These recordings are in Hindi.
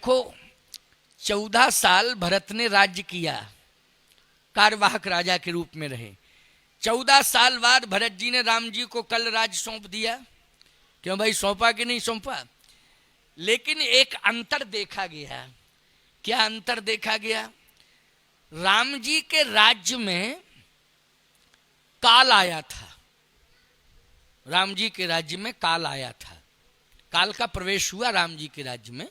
देखो 14 साल भरत ने राज्य किया, कार्यवाहक राजा के रूप में रहे। 14 साल बाद भरत जी ने राम जी को कल राज्य सौंप दिया। क्यों भाई, सौंपा कि नहीं सौंपा? लेकिन एक अंतर देखा गया। क्या अंतर देखा गया? राम जी के राज्य में काल आया था। राम जी के राज्य में काल आया था। काल का प्रवेश हुआ राम जी के राज्य में,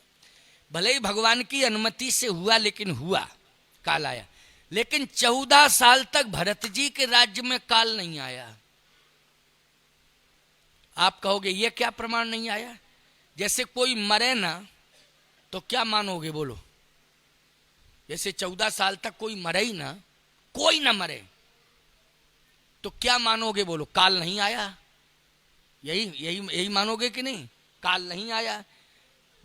भले ही भगवान की अनुमति से हुआ, लेकिन हुआ, काल आया। लेकिन 14 साल तक भरत जी के राज्य में काल नहीं आया। आप कहोगे ये क्या प्रमाण नहीं आया? जैसे कोई मरे ना तो क्या मानोगे, बोलो? जैसे 14 साल तक कोई मरे ही ना, कोई ना मरे, तो क्या मानोगे, बोलो? काल नहीं आया। यही यही यही मानोगे कि नहीं? काल नहीं आया।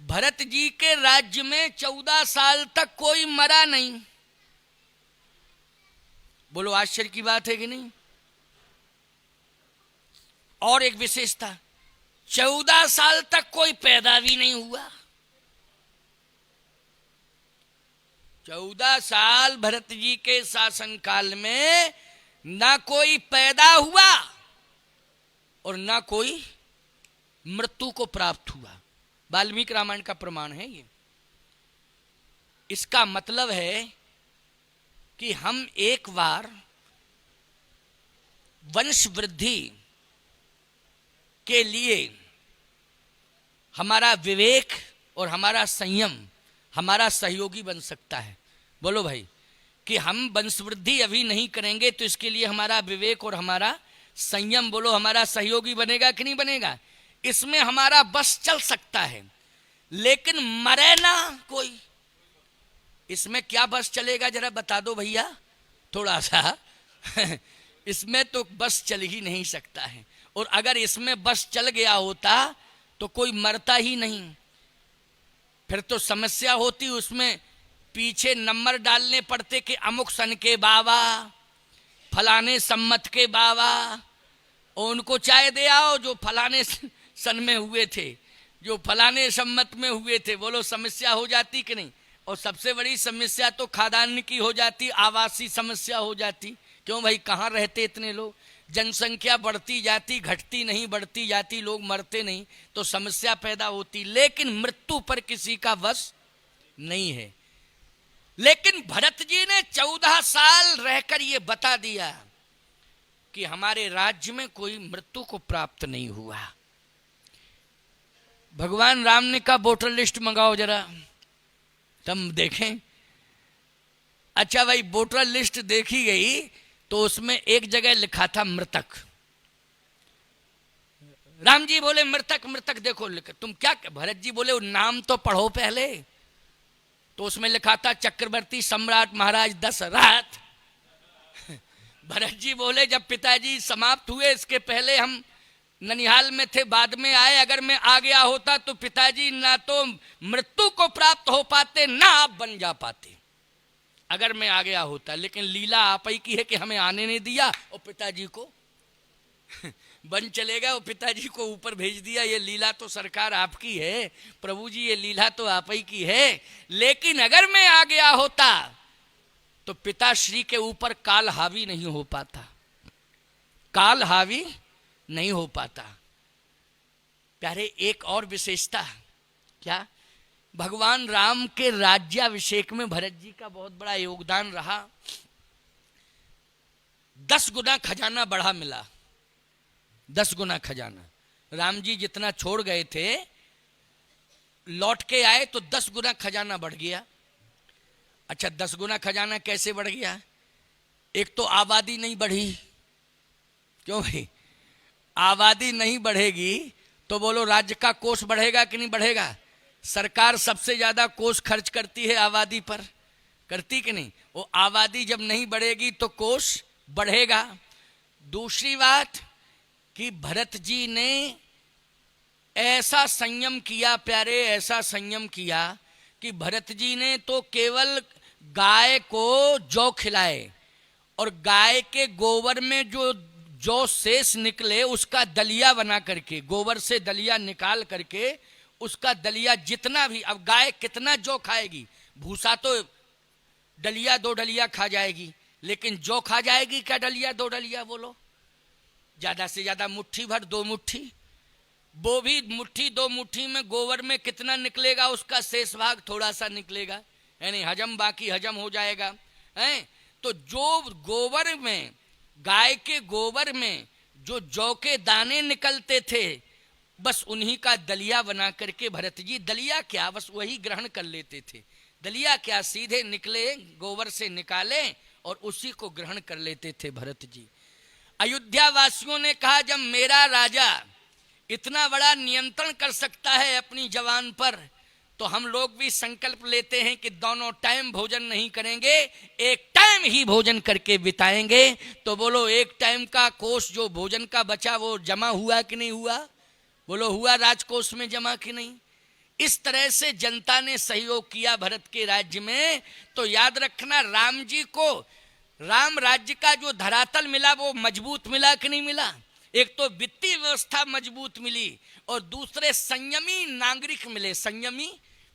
भरत जी के राज्य में 14 साल तक कोई मरा नहीं। बोलो, आश्चर्य की बात है कि नहीं? और एक विशेषता, 14 साल तक कोई पैदा भी नहीं हुआ। 14 साल भरत जी के शासनकाल में ना कोई पैदा हुआ और ना कोई मृत्यु को प्राप्त हुआ। वाल्मीकि रामायण का प्रमाण है ये। इसका मतलब है कि हम एक बार वंश वृद्धि के लिए हमारा विवेक और हमारा संयम हमारा सहयोगी बन सकता है। बोलो भाई, कि हम वंश वृद्धि अभी नहीं करेंगे तो इसके लिए हमारा विवेक और हमारा संयम, बोलो, हमारा सहयोगी बनेगा कि नहीं बनेगा? इसमें हमारा बस चल सकता है, लेकिन मरे ना कोई, इसमें क्या बस चलेगा? जरा बता दो भैया थोड़ा सा। इसमें तो बस चल ही नहीं सकता है। और अगर इसमें बस चल गया होता तो कोई मरता ही नहीं, फिर तो समस्या होती। उसमें पीछे नंबर डालने पड़ते कि अमुक सन के बाबा, फलाने सम्मत के बाबा, और उनको चाय दे आओ जो फलाने सन में हुए थे, जो फलाने सम्मत में हुए थे। बोलो, समस्या हो जाती कि नहीं? और सबसे बड़ी समस्या तो खाद्यान्न की हो जाती, आवासीय समस्या हो जाती। क्यों भाई, कहाँ रहते इतने लोग? जनसंख्या बढ़ती जाती, घटती नहीं, बढ़ती जाती, लोग मरते नहीं, तो समस्या पैदा होती। लेकिन मृत्यु पर किसी का वश नहीं है। लेकिन भरत जी ने 14 साल रहकर ये बता दिया कि हमारे राज्य में कोई मृत्यु को प्राप्त नहीं हुआ। भगवान राम ने कहा वोटर लिस्ट मंगाओ जरा, तुम देखें। अच्छा भाई, वोटर लिस्ट देखी गई तो उसमें एक जगह लिखा था मृतक। राम जी बोले मृतक मृतक देखो लिखा। तुम क्या, भरत जी बोले नाम तो पढ़ो पहले। तो उसमें लिखा था चक्रवर्ती सम्राट महाराज दशरथ। भरत जी बोले जब पिताजी समाप्त हुए, इसके पहले हम ननिहाल में थे, बाद में आए, अगर मैं आ गया होता तो पिताजी ना तो मृत्यु को प्राप्त हो पाते, ना आप बन जा पाते, अगर मैं आ गया होता। लेकिन लीला आप ही की है कि हमें आने नहीं दिया और पिताजी को बन चलेगा, और पिताजी को ऊपर भेज दिया। ये लीला तो सरकार आपकी है प्रभु जी, ये लीला तो आप ही की है। लेकिन अगर मैं आ गया होता तो पिताश्री के ऊपर काल हावी नहीं हो पाता, काल हावी नहीं हो पाता। प्यारे, एक और विशेषता, क्या? भगवान राम के राज्याभिषेक में भरत जी का बहुत बड़ा योगदान रहा। 10 गुना खजाना बढ़ा मिला, 10 गुना खजाना। राम जी जितना छोड़ गए थे, लौट के आए तो 10 गुना खजाना बढ़ गया। अच्छा, 10 गुना खजाना कैसे बढ़ गया? एक तो आबादी नहीं बढ़ी। क्यों भाई, आबादी नहीं बढ़ेगी तो बोलो राज्य का कोष बढ़ेगा कि नहीं बढ़ेगा? सरकार सबसे ज्यादा कोष खर्च करती है आबादी पर, करती कि नहीं? वो आबादी जब नहीं बढ़ेगी तो कोष बढ़ेगा। दूसरी बात कि भरत जी ने ऐसा संयम किया, प्यारे, ऐसा संयम किया कि भरत जी ने तो केवल गाय को जौ खिलाए, और गाय के गोबर में जो जौ शेष निकले उसका दलिया बना करके, गोबर से दलिया निकाल करके उसका दलिया जितना भी, अब गाय कितना जौ खाएगी, भूसा तो डलिया दो डलिया खा जाएगी, लेकिन जौ खा जाएगी क्या डलिया दो डलिया? बोलो, ज्यादा से ज्यादा मुट्ठी भर, 2 मुट्ठी, वो भी मुट्ठी 2 मुट्ठी में गोबर में कितना निकलेगा, उसका शेष भाग थोड़ा सा निकलेगा, यानी हजम, बाकी हजम हो जाएगा है। तो जो गोबर में, गाय के गोबर में जो जौ के दाने निकलते थे, बस उन्हीं का दलिया बना करके भरत जी, दलिया क्या, बस वही ग्रहण कर लेते थे। दलिया क्या, सीधे निकले गोबर से निकाले और उसी को ग्रहण कर लेते थे भरत जी। अयोध्या वासियों ने कहा, जब मेरा राजा इतना बड़ा नियंत्रण कर सकता है अपनी जवान पर, तो हम लोग भी संकल्प लेते हैं कि दोनों टाइम भोजन नहीं करेंगे, एक टाइम ही भोजन करके बिताएंगे। तो बोलो, एक टाइम का कोष जो भोजन का बचा वो जमा हुआ कि नहीं हुआ? बोलो, हुआ राजकोष में जमा कि नहीं? इस तरह से जनता ने सहयोग किया भरत के राज्य में। तो याद रखना, राम जी को राम राज्य का जो धरातल मिला वो मजबूत मिला कि नहीं मिला? एक तो वित्तीय व्यवस्था मजबूत मिली और दूसरे संयमी नागरिक मिले, संयमी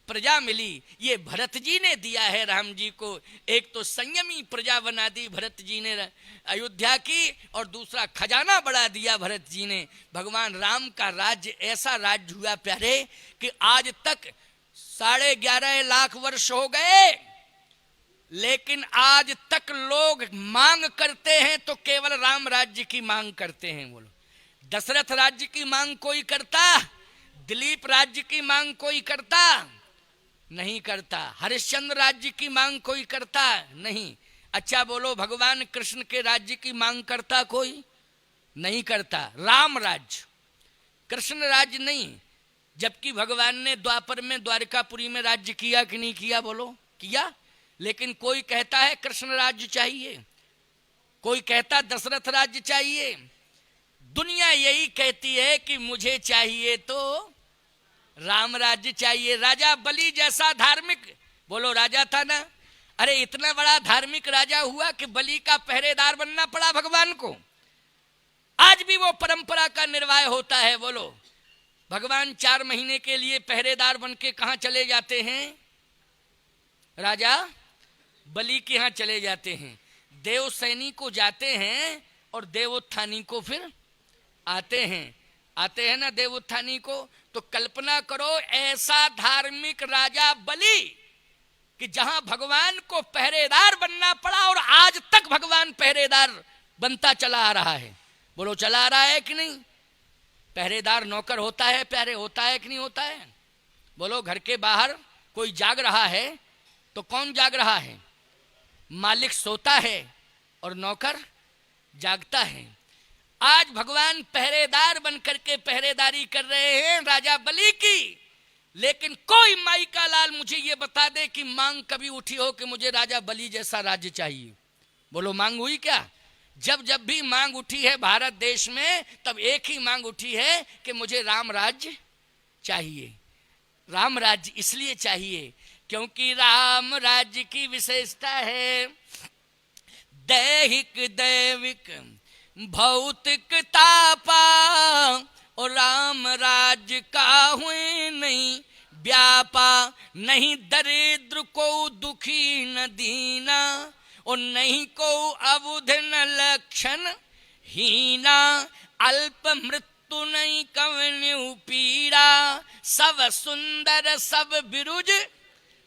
प्रजा मिली। ये भरत जी ने दिया है राम जी को। एक तो संयमी प्रजा बना दी भरत जी ने अयोध्या की, और दूसरा खजाना बढ़ा दिया भरत जी ने। भगवान राम का राज्य ऐसा राज्य हुआ प्यारे कि आज तक 11.5 लाख वर्ष हो गए, लेकिन आज तक लोग मांग करते हैं तो केवल राम राज्य की मांग करते हैं। बोलो, दशरथ राज्य की मांग कोई करता? दिलीप राज्य की मांग कोई करता? नहीं करता। हरिश्चंद्र राज्य की मांग कोई करता? नहीं। अच्छा बोलो, भगवान कृष्ण के राज्य की मांग करता कोई? नहीं करता। राम राज्य, कृष्ण राज्य नहीं। जबकि भगवान ने द्वापर में, द्वारकापुरी में राज्य किया कि नहीं किया? बोलो, किया। लेकिन कोई कहता है कृष्ण राज्य चाहिए, कोई कहता दशरथ राज्य चाहिए। दुनिया यही कहती है कि मुझे चाहिए तो राम राज्य चाहिए। राजा बलि जैसा धार्मिक, बोलो राजा था ना, अरे इतना बड़ा धार्मिक राजा हुआ कि बलि का पहरेदार बनना पड़ा भगवान को। आज भी वो परंपरा का निर्वाह होता है। बोलो, भगवान 4 महीने के लिए पहरेदार बन के कहां चले जाते हैं? राजा बलि के यहां चले जाते हैं। देवसैनी को जाते हैं और देवोत्थानी को फिर आते हैं ना देवोत्थानी को। तो कल्पना करो, ऐसा धार्मिक राजा बलि कि जहां भगवान को पहरेदार बनना पड़ा, और आज तक भगवान पहरेदार बनता चला आ रहा है। बोलो, चला आ रहा है कि नहीं? पहरेदार नौकर होता है प्यारे, होता है कि नहीं होता है? बोलो, घर के बाहर कोई जाग रहा है तो कौन जाग रहा है? मालिक सोता है और नौकर जागता है। आज भगवान पहरेदार बनकर के पहरेदारी कर रहे हैं राजा बलि की। लेकिन कोई माई का लाल मुझे ये बता दे कि मांग कभी उठी हो कि मुझे राजा बलि जैसा राज्य चाहिए। बोलो, मांग हुई क्या? जब जब भी मांग उठी है भारत देश में, तब एक ही मांग उठी है कि मुझे राम राज्य चाहिए। राम राज्य इसलिए चाहिए क्योंकि राम राज्य की विशेषता है दैहिक दैविक भौतिक तापा, और राम राज्य का हुए नहीं व्यापा। नहीं दरिद्र को दुखी न दीना, और नहीं को अबुध न लक्षण हीना। अल्प मृत्यु नहीं कवन्यु पीड़ा, सब सुंदर सब बिरुज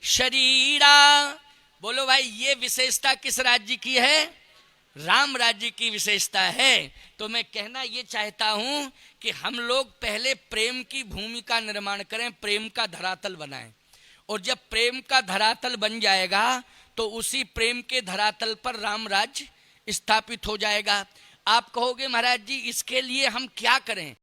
शरीरा। बोलो भाई, ये विशेषता किस राज्य की है? राम राज्य की विशेषता है। तो मैं कहना ये चाहता हूं कि हम लोग पहले प्रेम की भूमि का निर्माण करें, प्रेम का धरातल बनाएं, और जब प्रेम का धरातल बन जाएगा तो उसी प्रेम के धरातल पर राम राज्य स्थापित हो जाएगा। आप कहोगे महाराज जी, इसके लिए हम क्या करें?